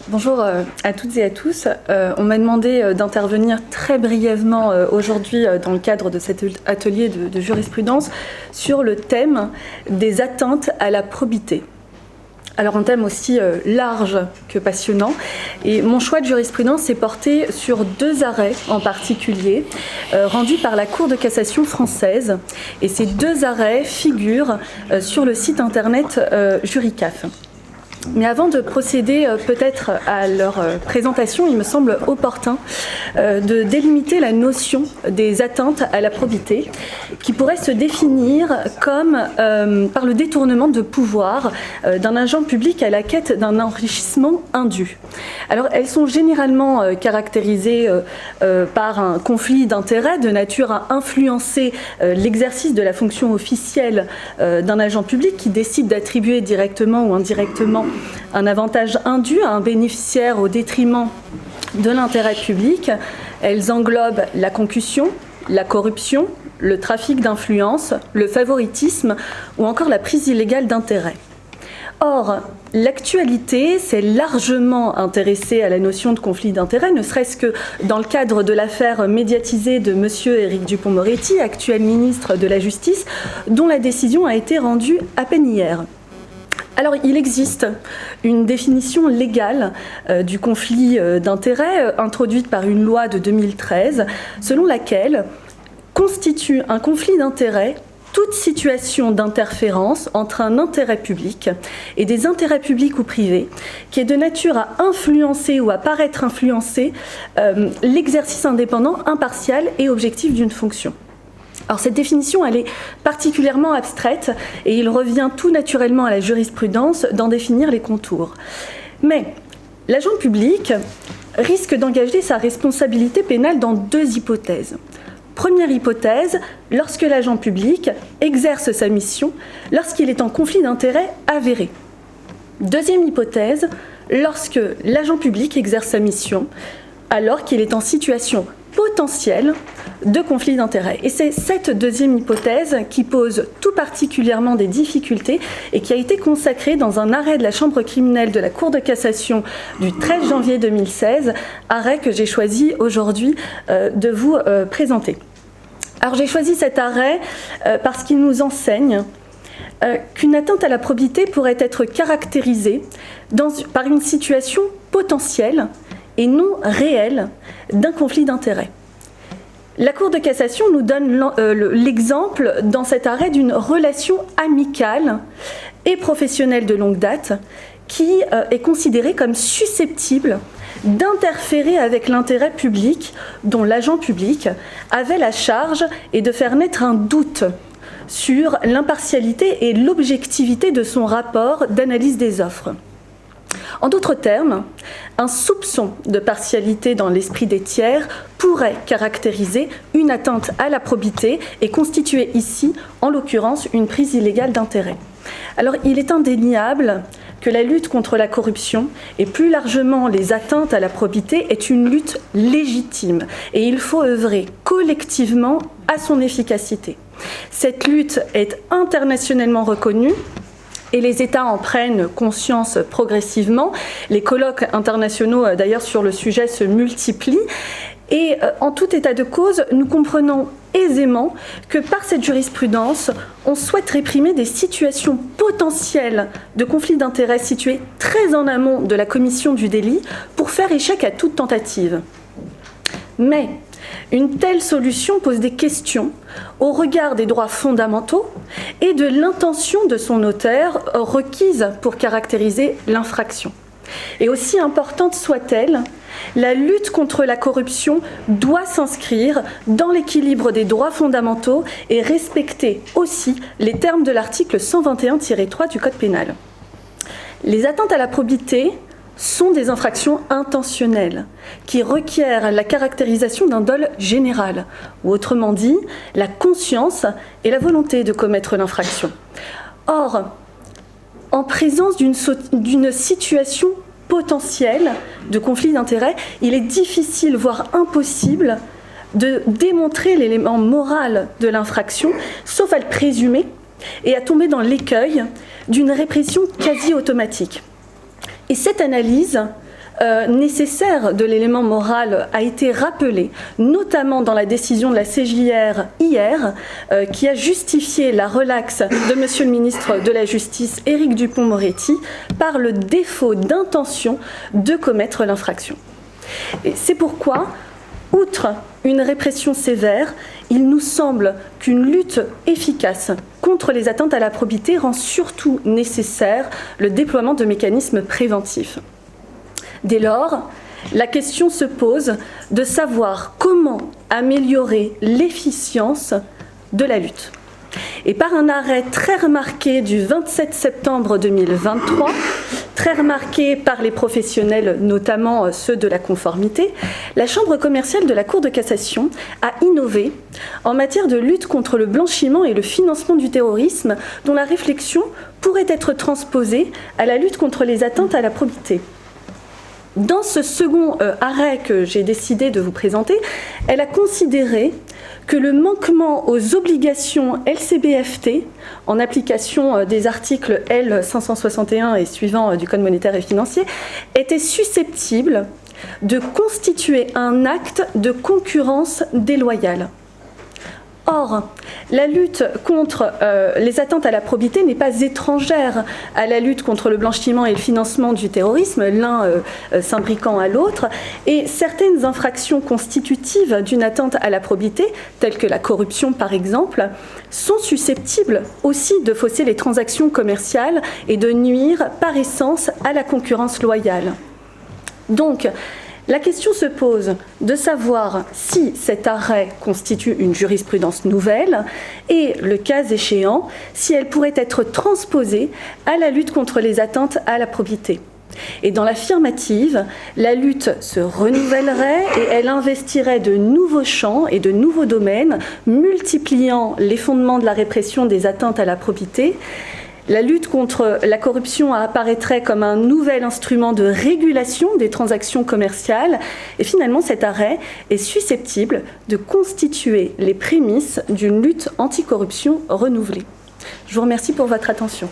Bonjour à toutes et à tous. On m'a demandé d'intervenir très brièvement aujourd'hui dans le cadre de cet atelier de jurisprudence sur le thème des atteintes à la probité. Alors un thème aussi large que passionnant. Et mon choix de jurisprudence s'est porté sur deux arrêts en particulier, rendus par la Cour de cassation française. Et ces deux arrêts figurent sur le site internet Juricaf. Mais avant de procéder peut-être à leur présentation, il me semble opportun de délimiter la notion des atteintes à la probité, qui pourrait se définir comme par le détournement de pouvoir d'un agent public à la quête d'un enrichissement indu. Alors, elles sont généralement caractérisées par un conflit d'intérêts de nature à influencer l'exercice de la fonction officielle d'un agent public qui décide d'attribuer directement ou indirectement un avantage indu à un bénéficiaire au détriment de l'intérêt public. Elles englobent la concussion, la corruption, le trafic d'influence, le favoritisme ou encore la prise illégale d'intérêt. Or, l'actualité s'est largement intéressée à la notion de conflit d'intérêts, ne serait-ce que dans le cadre de l'affaire médiatisée de M. Éric Dupond-Moretti, actuel ministre de la Justice, dont la décision a été rendue à peine hier. Alors, il existe une définition légale du conflit d'intérêts introduite par une loi de 2013, selon laquelle constitue un conflit d'intérêts toute situation d'interférence entre un intérêt public et des intérêts publics ou privés qui est de nature à influencer ou à paraître influencer l'exercice indépendant, impartial et objectif d'une fonction. Alors cette définition, elle est particulièrement abstraite et il revient tout naturellement à la jurisprudence d'en définir les contours. Mais l'agent public risque d'engager sa responsabilité pénale dans deux hypothèses. Première hypothèse, lorsque l'agent public exerce sa mission, lorsqu'il est en conflit d'intérêts avéré. Deuxième hypothèse, lorsque l'agent public exerce sa mission, alors qu'il est en situation potentielle de conflit d'intérêts. Et c'est cette deuxième hypothèse qui pose tout particulièrement des difficultés et qui a été consacrée dans un arrêt de la Chambre criminelle de la Cour de cassation du 13 janvier 2016, arrêt que j'ai choisi aujourd'hui de vous présenter. Alors j'ai choisi cet arrêt parce qu'il nous enseigne qu'une atteinte à la probité pourrait être caractérisée par une situation potentielle et non réelle d'un conflit d'intérêts. La Cour de cassation nous donne l'exemple dans cet arrêt d'une relation amicale et professionnelle de longue date qui est considérée comme susceptible d'interférer avec l'intérêt public dont l'agent public avait la charge et de faire naître un doute sur l'impartialité et l'objectivité de son rapport d'analyse des offres. En d'autres termes, un soupçon de partialité dans l'esprit des tiers pourrait caractériser une atteinte à la probité et constituer ici, en l'occurrence, une prise illégale d'intérêt. Alors, il est indéniable que la lutte contre la corruption et plus largement les atteintes à la probité est une lutte légitime et il faut œuvrer collectivement à son efficacité. Cette lutte est internationalement reconnue et les États en prennent conscience progressivement. Les colloques internationaux, d'ailleurs, sur le sujet se multiplient. Et en tout état de cause, nous comprenons aisément que par cette jurisprudence, on souhaite réprimer des situations potentielles de conflits d'intérêts situées très en amont de la commission du délit pour faire échec à toute tentative. Mais une telle solution pose des questions au regard des droits fondamentaux et de l'intention de son auteur requise pour caractériser l'infraction. Et aussi importante soit-elle, la lutte contre la corruption doit s'inscrire dans l'équilibre des droits fondamentaux et respecter aussi les termes de l'article 121-3 du Code pénal. Les atteintes à la probité sont des infractions intentionnelles qui requièrent la caractérisation d'un dol général, ou autrement dit, la conscience et la volonté de commettre l'infraction. Or, en présence d'une situation potentielle de conflit d'intérêts, il est difficile, voire impossible, de démontrer l'élément moral de l'infraction, sauf à le présumer et à tomber dans l'écueil d'une répression quasi automatique. Et cette analyse nécessaire de l'élément moral a été rappelé, notamment dans la décision de la CJR hier, qui a justifié la relaxe de Monsieur le ministre de la Justice, Éric Dupond-Moretti, par le défaut d'intention de commettre l'infraction. Et c'est pourquoi, outre une répression sévère, il nous semble qu'une lutte efficace contre les atteintes à la probité rend surtout nécessaire le déploiement de mécanismes préventifs. Dès lors, la question se pose de savoir comment améliorer l'efficience de la lutte. Et par un arrêt très remarqué du 27 septembre 2023, très remarqué par les professionnels, notamment ceux de la conformité, la Chambre commerciale de la Cour de cassation a innové en matière de lutte contre le blanchiment et le financement du terrorisme, dont la réflexion pourrait être transposée à la lutte contre les atteintes à la probité. Dans ce second arrêt que j'ai décidé de vous présenter, elle a considéré que le manquement aux obligations LCBFT, en application des articles L561 et suivants du Code monétaire et financier, était susceptible de constituer un acte de concurrence déloyale. Or, la lutte contre les atteintes à la probité n'est pas étrangère à la lutte contre le blanchiment et le financement du terrorisme, l'un s'imbriquant à l'autre, et certaines infractions constitutives d'une atteinte à la probité, telles que la corruption par exemple, sont susceptibles aussi de fausser les transactions commerciales et de nuire par essence à la concurrence loyale. Donc, la question se pose de savoir si cet arrêt constitue une jurisprudence nouvelle et, le cas échéant, si elle pourrait être transposée à la lutte contre les atteintes à la probité. Et dans l'affirmative, la lutte se renouvellerait et elle investirait de nouveaux champs et de nouveaux domaines, multipliant les fondements de la répression des atteintes à la probité. La lutte contre la corruption apparaîtrait comme un nouvel instrument de régulation des transactions commerciales et finalement cet arrêt est susceptible de constituer les prémices d'une lutte anticorruption renouvelée. Je vous remercie pour votre attention.